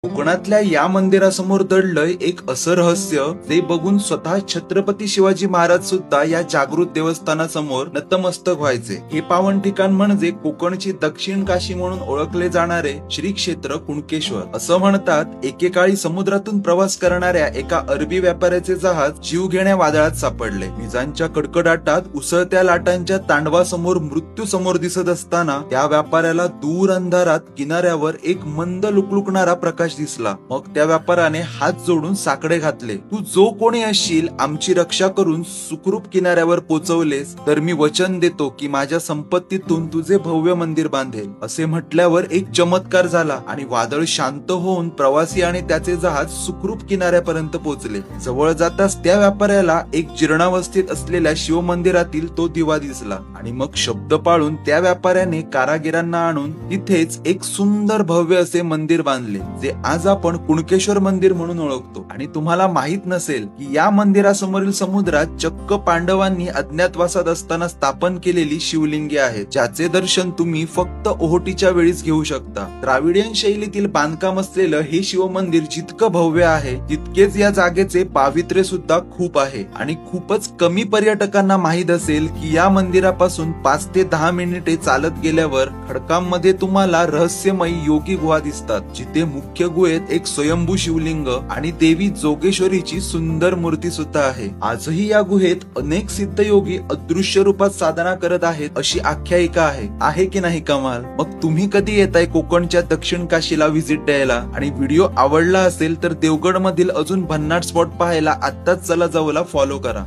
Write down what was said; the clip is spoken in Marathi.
कोकणातल्या या मंदिरासमोर दडलंय एक असं रहस्य जे बघून स्वतः छत्रपती शिवाजी महाराज सुद्धा या जागृत देवस्थानासमोर नतमस्तक व्हायचे। हे पावन ठिकाण म्हणजे कोकणची दक्षिण काशी म्हणून ओळखले जाणारे श्री क्षेत्र कुणकेश्वर। असं म्हणतात एकेकाळी समुद्रातून प्रवास करणाऱ्या एका अरबी व्यापाऱ्याचे जहाज जीवघेण्या वादळात सापडले। विजांच्या कडकडाटात उसळत्या लाटांच्या तांडवासमोर मृत्यू समोर दिसत असताना त्या व्यापाऱ्याला दूर अंधारात किनाऱ्यावर एक मंद लुकलुकणारा प्रकाश दिसला। मग त्या व्यापाऱ्याने हात जोडून साकडे घातले, तू जो कोणी असशील आमची रक्षा करून सुखरूप किनाऱ्यावर पोहोचवलेस तर मी वचन देतो की माझ्या संपत्तीतून तुझे भव्य मंदिर बांधेल। असे म्हटल्यावर एक चमत्कार झाला आणि वादळ शांत होऊन प्रवासी आणि त्याचे जहाज सुखरूप किनाऱ्यापर्यंत पोहोचले। जवळ जाताच त्या व्यापाऱ्याला एक जीर्णावस्थेत असलेल्या शिव मंदिरातील तो दिवा दिसला आणि मग शब्द पाळून त्या व्यापाऱ्याने कारागिरांना आणून तिथेच एक सुंदर भव्य असे मंदिर बांधले, जे आज आपण कुणकेश्वर मंदिर म्हणून ओळखतो। आणि तुम्हाला माहित नसेल की या मंदिरासमोरील समुद्रात चक्क पांडवांनी अज्ञातवासात असताना स्थापन केलेली शिवलिंगे आहेत, ज्याचे दर्शन तुम्ही फक्त ओहोटीच्या वेळीच घेऊ शकता। द्राविडियन शैलीतील बांधकाम असलेलं हे शिव मंदिर जितकं भव्य आहे तितकेच या जागेचे पावित्र्य सुद्धा खूप आहे। आणि खूपच कमी पर्यटकांना माहित असेल की या मंदिरापासून 5 ते 10 मिनिटे चालत गेल्यावर खडकांमध्ये तुम्हाला रहस्यमयी योगी गुहा दिसतात, जिथे मुख्य गुहेत एक स्वयंभू शिवलिंग आणि देवी जोगेश्वरीची सुंदर मूर्ती सुद्धा आहे। आजही या गुहेत अनेक सिद्ध योगी अदृश्य रूपात साधना करत आहेत अशी आख्यायिका आहे की नाही कमाल? मग तुम्ही कधी येताय कोकणच्या दक्षिण काशीला व्हिजिट द्यायला? आणि व्हिडिओ आवडला असेल तर देवगड मधील अजून भन्नाट स्पॉट पाहायला आत्ताच चला जाऊला फॉलो करा।